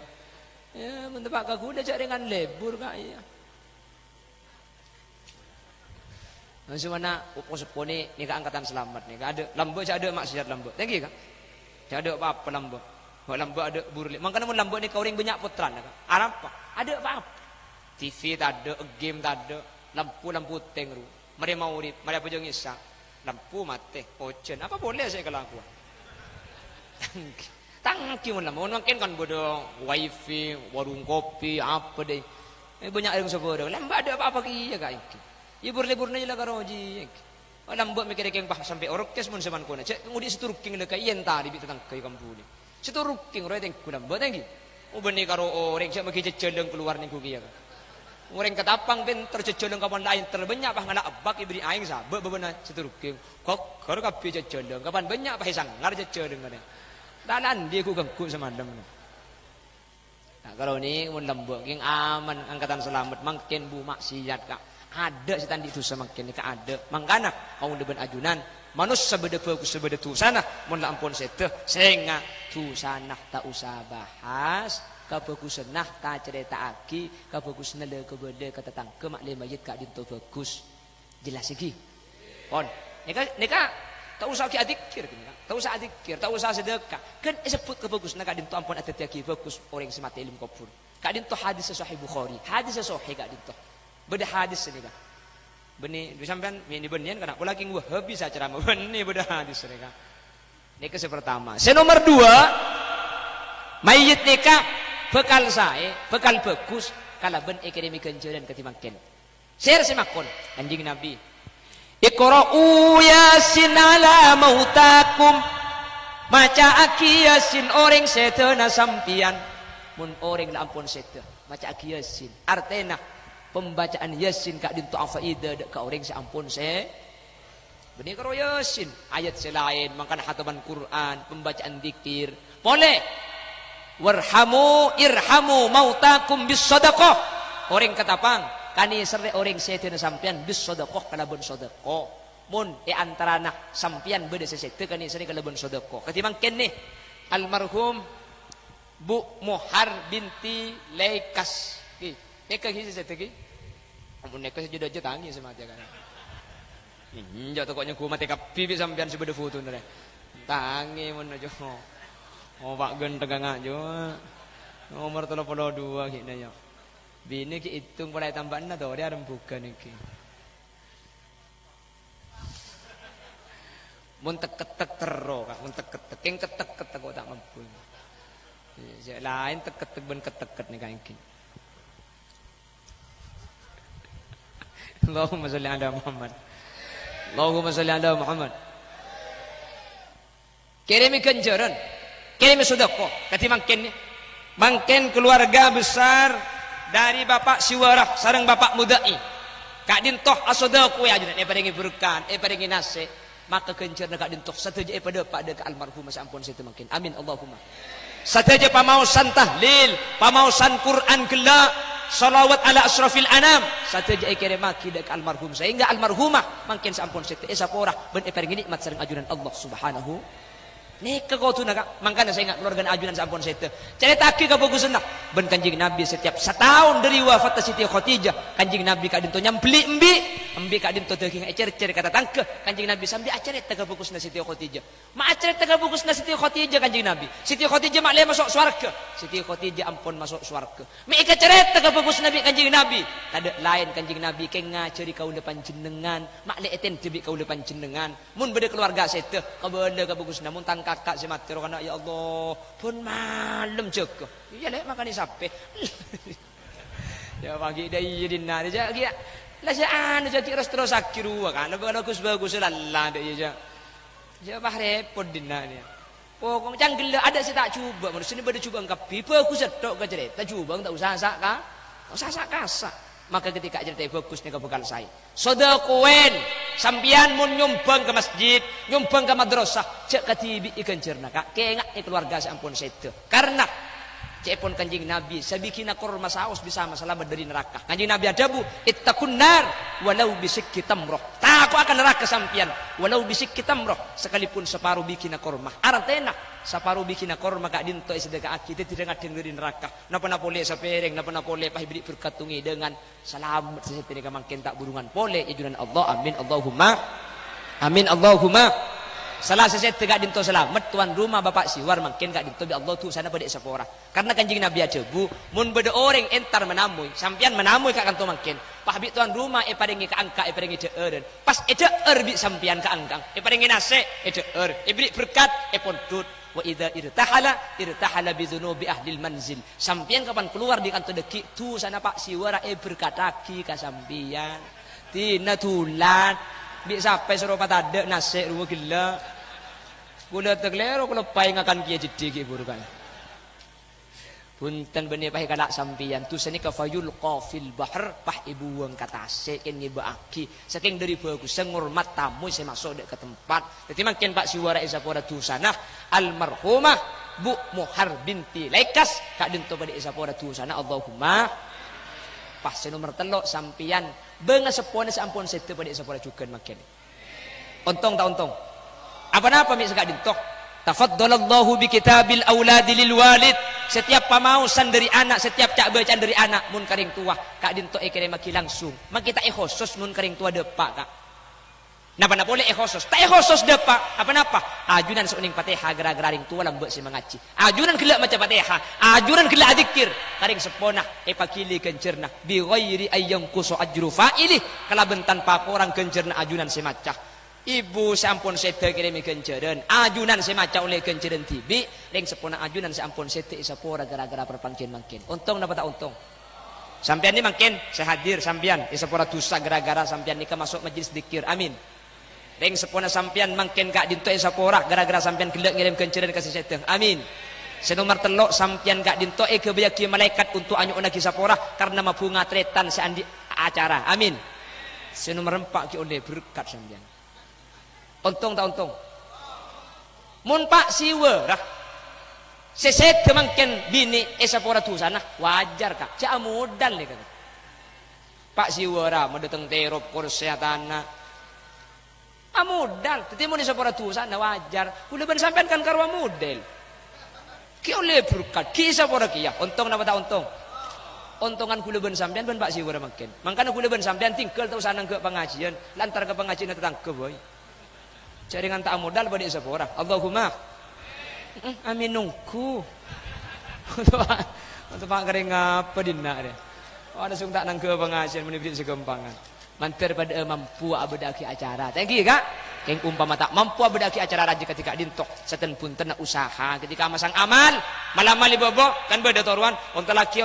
Ya mentepak kuda cak dengan lebur kak ya. Mana upo sepone ni angkatan selamat ni ada lambo cak ada maksiat lambo. Tengki kak. Cak ada apa lambo. Lambo ada burli. Mangkana mun lambo ni kau ring banyak putran kak. Apa? Ada apa? TV tak ada, game tak ada, lampu tengru. Mari maurib, mari apa jangan isya. Lampu mati, ocen. Apa boleh saya kelakuan? Tangki mun lampu, mungkin kan bodoh wifi, warung kopi, apa deh. Banyak yang sebodoh. Lampu ada apa-apa kia kak? Ibur-liburnya jelah karoji. Lampu mikir yang bah sampai orkes mun seman kona. Cek ngudi seturuking lekai yen tadi bi tentang kai kampuni. Seturuking roy tengku lampu tengki. Ubeni karo orang cek maki ceceleng keluar ning kukia kak. Orang ketapang ben terceceleng kapan lain terbanyak bah ngana abak ibri aing sabe bebena seturuking. Kok karo kapi ceceleng kapan banyak bah sangar ceceleng kene. Dalan dia ku gengku semalam. Nah, kalau ni mun lembok king aman angkatan selamat makin bu maksiat kak. Ada setan itu semakin ka ada. Mangkana au deben ajunan manus sebede fokus sebede tu sana mun la ampun sete senga tu sana tak usah bahas. Kabagus nah ta cerita aki kabagus nele kebede kata tangke mak le mayit kak dinto bagus jelas iki pon nika tak usah ki adikir tak usah adikir tak usah sedekah kan sebut kebagus nak dinto ampun ada aki bagus orang semati ilmu kubur kak dinto hadis sahih Bukhari hadis sahih kak dinto beda hadis nika beni sampean ini benian kana ulah king wah bisa ceramah beni beda hadis nika nika pertama nomor 2 mayit nika bekal saya, bekal bagus kalau ben akademi kenjaran ketimbang share semakon anjing Nabi Iqra'u Yasin ala mautakum maca aki Yasin orang setena sampian mun orang la ampun sete maca aki Yasin artena pembacaan Yasin kak dintu afaida dek ka orang seampun se benih karo Yasin ayat selain makan hataman Quran pembacaan zikir boleh warhamu irhamu mautakum bis sadaqah orang ketapang kani sere orang setena sampian bis sadaqah kalabun sadaqah mun antara nak sampian beda sesete kani sere kalabun sadaqah ketimbang kene almarhum Bu Mohar binti Leikas ki neka ki sesete ki ampun neka sejuda aja tangi semata kan injo tokoknya ku mate kapi sampian sebeda foto nere tangi mun aja oh pak gen tegang aja nomor 32 kena ya bini ki hitung mulai tambahan na tuh dia rembukan iki mun tek-tek tero kak mun tek-tek yang ketek-ketek kok tak mampu ya lain tek-ketek ben ketek-ketek nih kayak gini Allahumma sholli ala Muhammad Allahumma sholli ala Muhammad kirimi kenjaran kini sedekah ketimbang kene mangken keluarga besar dari bapak siwarah sareng bapak mudai kak dintoh asodaku ya ajunan paringi berkah paringi nase maka kencerna kak dintoh sateja pada pak deka almarhum sampun situ mungkin amin Allahumma sateja pamausan tahlil pamausan Quran gela salawat ala asrafil anam sateja kere maki deka almarhum sehingga almarhumah mungkin sampun situ sapora ben paringi nikmat sareng ajunan Allah subhanahu Nika kau tu nak, makanya saya ingat keluarga ajunan sampun saya cerita aki kabagus nak. Ben kanjing Nabi setiap setahun dari wafat Siti Khadijah, kanjing Nabi kadinto nyambli embi kadinto daging ecer-ecer kata tangke, kanjing Nabi sambil acaret kabagus na Siti Khadijah. Ma acaret kabagus na Siti Khadijah kanjing Nabi. Siti Khadijah mak le masuk swarga. Siti Khadijah ampun masuk swarga. Mi ikacaret kabagus Nabi kanjing Nabi. Kada lain kanjing Nabi ke ngacari kau depan jenengan, mak le eten debi kau depan jenengan. Mun beda keluarga saya kabele kabagus namun kakak si mati rokan ya Allah pun malam jaga iya lek makan sape ya pagi dah iya dinna dia dia lah anu jadi terus akiru kan bagus lalla dia ya bah repot dinna dia pokok canggel ada saya tak coba manusia ni pada coba angkapi bagus tok ke cerita coba tak usah sak ka usah sak kasak maka ketika cerita bagus ni bekal saya sedekuen sampian mun nyumbang ke masjid nyumbang ke madrasah cek katibi ikan cerna kak kengak keluarga sampun setu karena cek pun kanjing Nabi sabikina korma saus bisa selamat dari neraka kanjing Nabi ada bu ittaqun nar walau bisikki tamroh Karena aku akan neraka sampian. Walau bisik kitamroh, sekalipun separuh bikin kormah. Artena separuh bikin kormah kak dinto sedekah kita tidak ada dari neraka. Napa pole sapereng, napa pole pahibri berkatungi dengan selamat seperti makin tak burungan pole ijunan Allah. Amin Allahumma. Amin Allahumma. Salah saya tegak dinto selamat tuan rumah bapak siwar makin kak dinto bi Allah tu sana pada sepora. Karena kanjing Nabi aja bu, mun beda orang entar menamui, sampian menamui kak kanto makin. Pahbi tuan rumah paringi ke angka paringi deeren. Pas deer bi sampian ke angkang, paringi nase deer, beri berkat pondut. Wa idza irtahala bi dzunubi ahli manzil. Sampian kapan keluar di kanto deki tu sana pak siwara berkataki ka sampian. Tina tulan bisa sampai serupa tade nasi ruwa gila gula teglero kalau pai ngakan kia jadi gitu kan punten benih pahi kalak sampian tu seni kafayul qafil bahr pah ibu wang kata seken ngiba aki saking dari bagus ngurmat tamu saya masuk dek ke tempat jadi makin pak siwara isapora tu sana almarhumah Bu Muhar binti Lekas kak dinto pada isapora tu sana Allahumma pas nomor telok sampian benga sepone sampun sete pada sepora juga makin ontong tak ontong apa-apa mi segak dintok tafaddalallahu bi kitabil auladi lil walid setiap pamausan dari anak setiap cak bacaan dari anak mun karing tua kak dintok kere maki langsung mak kita khusus mun karing tua depak kak napa boleh khusus tak khusus depak apa-apa ajunan seuning Fatihah gara-gara ring tua lambek si mengaji ajunan gelak maca Fatihah ajunan gelak zikir karing seponah pakili kencerna bi ghairi ayyam kusu ajru fa'ili kalaben tanpa orang kencerna ajunan si maca ibu sampun sete kirimi kenceren ajunan si maca oleh kenceren tibi ring seponah ajunan sampun sete isapora gara-gara perpangkin makin untung dapat tak untung sampean ni makin saya hadir sampean isapora dosa gara-gara sampean nikah masuk majelis zikir amin ring sepona sampian mangken kak dinto sapora gara-gara sampian gelek ngirim kenceren kasih seteng amin senomor telok sampian kak dinto kebayaki malaikat untuk anyu lagi sapora karena mabunga tretan seandi acara amin senomor 4 ki oleh berkat sampian untung tak untung mun pak siwe rah seset mangken bini sapora tu sana wajar kak cak modal nih kak pak siwe rah mendatang terop kesehatan modal tetapi mau disapora tu sana wajar udah ben sampean kan karwa model ki oleh berkat ki sapora ki ya untung napa tak untung untungan kula ben sampean ben Pak Siwara makin mangkana kula ben sampean tinggal tau sanang ke pengajian lantar ke pengajian tetangke boy jaringan tak modal pada sapora Allahumma amin nungku untuk pak kering apa dina dia ada sung tak nang ke pengajian menibrit segempangan manter pada mampu abadaki acara thank you kak yang umpama tak mampu abadaki acara raja ketika dintok seten pun tenak usaha ketika masang amal malam mali bobo kan beda toruan onta laki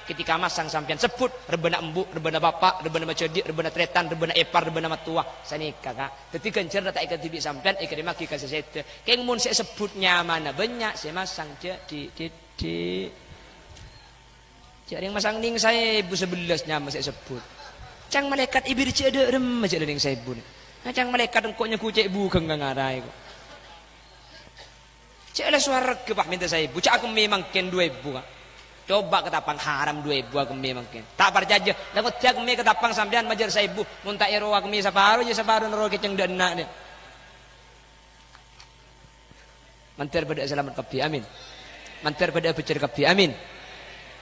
ketika masang sampian sebut rebana embuk rebana bapak rebana macedik rebana tretan rebana epar rebana matua sanika kak ketika cer tak ikat tibi sampian ikat maki kasih sete keng mun saya sebutnya mana banyak saya masang di cari yang masang ning saya 11 nya masih sebut cang malaikat ibir ci ada rem aja ning saya bun cang malaikat engkoknya kucek bukan ngarai kok cek suara kepah minta saya bu cak aku memang ken 2000 kak coba ketapang haram 2000 aku memang ken tak perjajah dapat cak me ketapang sampean majar saya bu munta ero aku me sabaru je sabaru nero keceng dana dia manter pada selamat kapi amin manter pada pecer kapi amin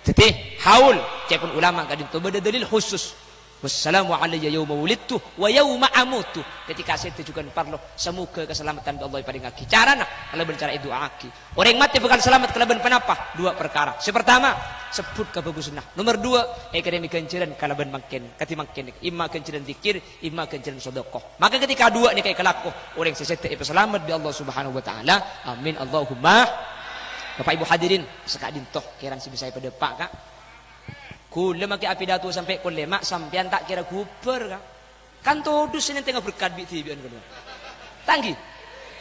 jadi haul cekun ulama kadin tu beda dalil khusus wassalamu alayya yawma wulidtu wa yawma amutu ketika saya tujukan parlo semoga keselamatan Allah paling aki carana kalau berbicara itu aki orang mati bukan selamat kalau penapa dua perkara pertama sebut kebagusan nomor 2 akademi kenceran kalau makin kati makin imma kenceran zikir imma kenceran sedekah maka ketika dua ni kayak kelaku orang sesete selamat di Allah Subhanahu wa taala amin Allahumma Bapak Ibu hadirin sekadin toh kirang si bisa pada pak kak kule maki api datu sampai kule mak sampean tak kira guber kan todus ini tengah berkat bi tibian kedua tanggi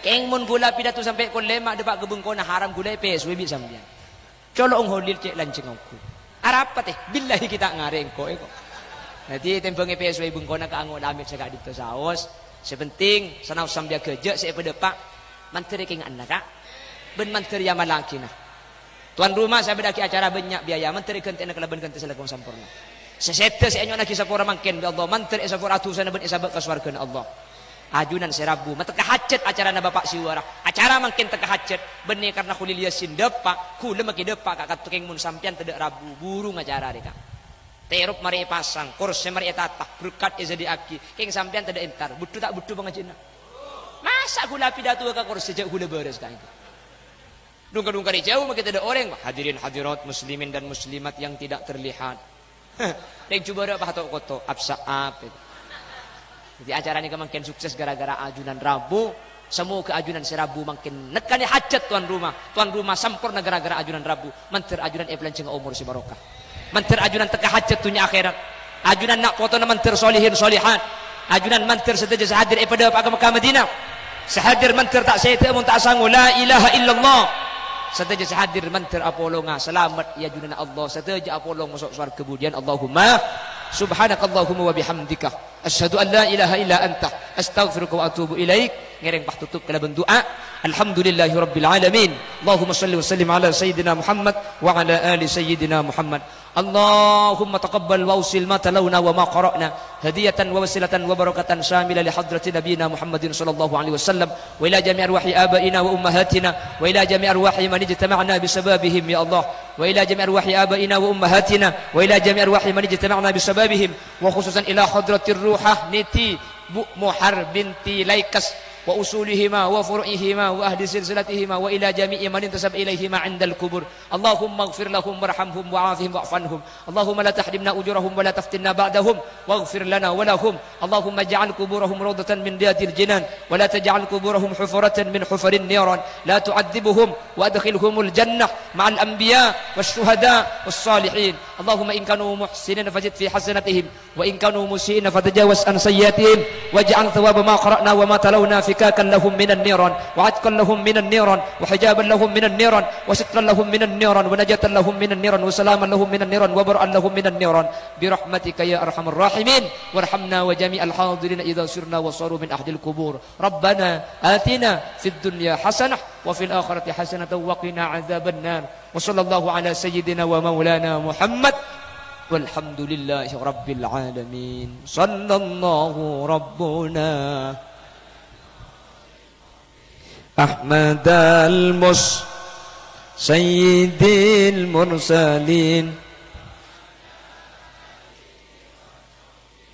keng mun gula api datu sampai kule mak depak kebengkona haram gula PSW bi sampean colok ngholir cek lancing aku arapa teh billahi kita ngareng kok nanti tembang PSW bengkona ka angon amit sakadit saos sepenting sanau sambia kerja saya pada pak menteri keng anak kak ben menteri yang malakina tuan rumah saya bedaki acara banyak biaya menteri kentena kelaban kente selekong sampurna Sesete si anyo lagi sapura mangken bi Allah mantir sapura atusan ben isabak ka swarga Allah. Ajunan serabu mateka hajat acara na bapak siwara acara mangkin teka hajat benih karena kulil yasin depak kula maki depak kakak tukeng mun sampian tidak rabu burung acara reka terup mari pasang kursi mari tatah berkat jadi aki king sampian tidak entar butuh tak butuh bangajina masa gula pidato ka kursi jauh gula beres kan itu dungka-dungka di jauh maki tidak orang hadirin hadirat muslimin dan muslimat yang tidak terlihat dan coba apa hatok koto absaab itu. Jadi acara ini makin sukses gara-gara ajunan Rabu. Semua ke ajunan si Rabu makin nekani hajat tuan rumah. Tuan rumah sempurna gara-gara ajunan Rabu. Mentir ajunan eblan cengah umur si barokah. Mentir ajunan teka hajat tunya akhirat. Ajunan nak foto na mentir solihin solihat. Ajunan mentir sedaja sehadir pada Pak Mekah Madinah. Sehadir mentir tak sayta mun tak sangu la ilaha illallah. Sedaja sehadir mentir apolonga selamat ya ajunan Allah. Sedaja apolong masuk surga kemudian Allahumma subhanakallahumma wa bihamdika asyhadu an la ilaha illa anta astaghfiruka wa atubu ilaik ngereng pah tutup kala doa alhamdulillahi rabbil alamin Allahumma shalli wa sallim ala sayyidina Muhammad wa ala ali sayyidina Muhammad Allahumma taqabbal wa usil ma talawna wa ma qara'na hadiyatan wa wasilatan wa barakatan syamila li hadrati nabiyina Muhammadin sallallahu alaihi wasallam wa ila jami' arwahi abaina wa ummahatina wa ila jami' arwahi man ijtama'na bisababihim ya Allah wa ila jami' arwahi abaina wa ummahatina wa ila jami' arwahi man ijtama'na bisababihim wa khususan ila hadratir ruhah niti Bu Muhar binti Laikas wa usulihima wa furu'ihima wa ahli silsilatihima wa ila jami'i man intasab ilaihima 'indal kubur Allahumma ighfir lahum warhamhum wa'afihim wa'fanhum Allahumma la tahrimna ujurahum wa la taftinna ba'dahum waghfir lana wa lahum Allahumma ij'al kuburahum rawdatan min riyadil jinan wa la taj'al kuburahum hufratan min hufarin niran la tu'adzibuhum wa adkhilhumul jannah ma'al anbiya wasyuhada wassalihin Allahumma in kanu muhsinin fazid fi hasanatihim wa in kanu musii'in fatajawaz an sayyi'atihim waj'al thawaba ma qara'na wa ma talawna fikakan lahum minan niran wa atqan lahum minan niran wa hijaban lahum minan niran wa sitran lahum minan niran wa najatan lahum minan niran wa salaman lahum minan niran wa bar'an lahum minan niran bi rahmatika ya arhamar rahimin warhamna wa jami'al hadirin idza sirna wa saru min ahdil kubur rabbana atina fid dunya hasanah wa fil akhirati hasanah wa qina adzaban nar wa sallallahu ala sayyidina wa maulana Muhammad walhamdulillahi rabbil alamin sallallahu rabbuna ahmadal mus sayyidil mursalin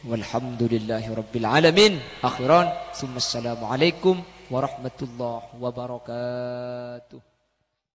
walhamdulillahi rabbil alamin akhiran thumma assalamu alaikum warahmatullahi wabarakatuh.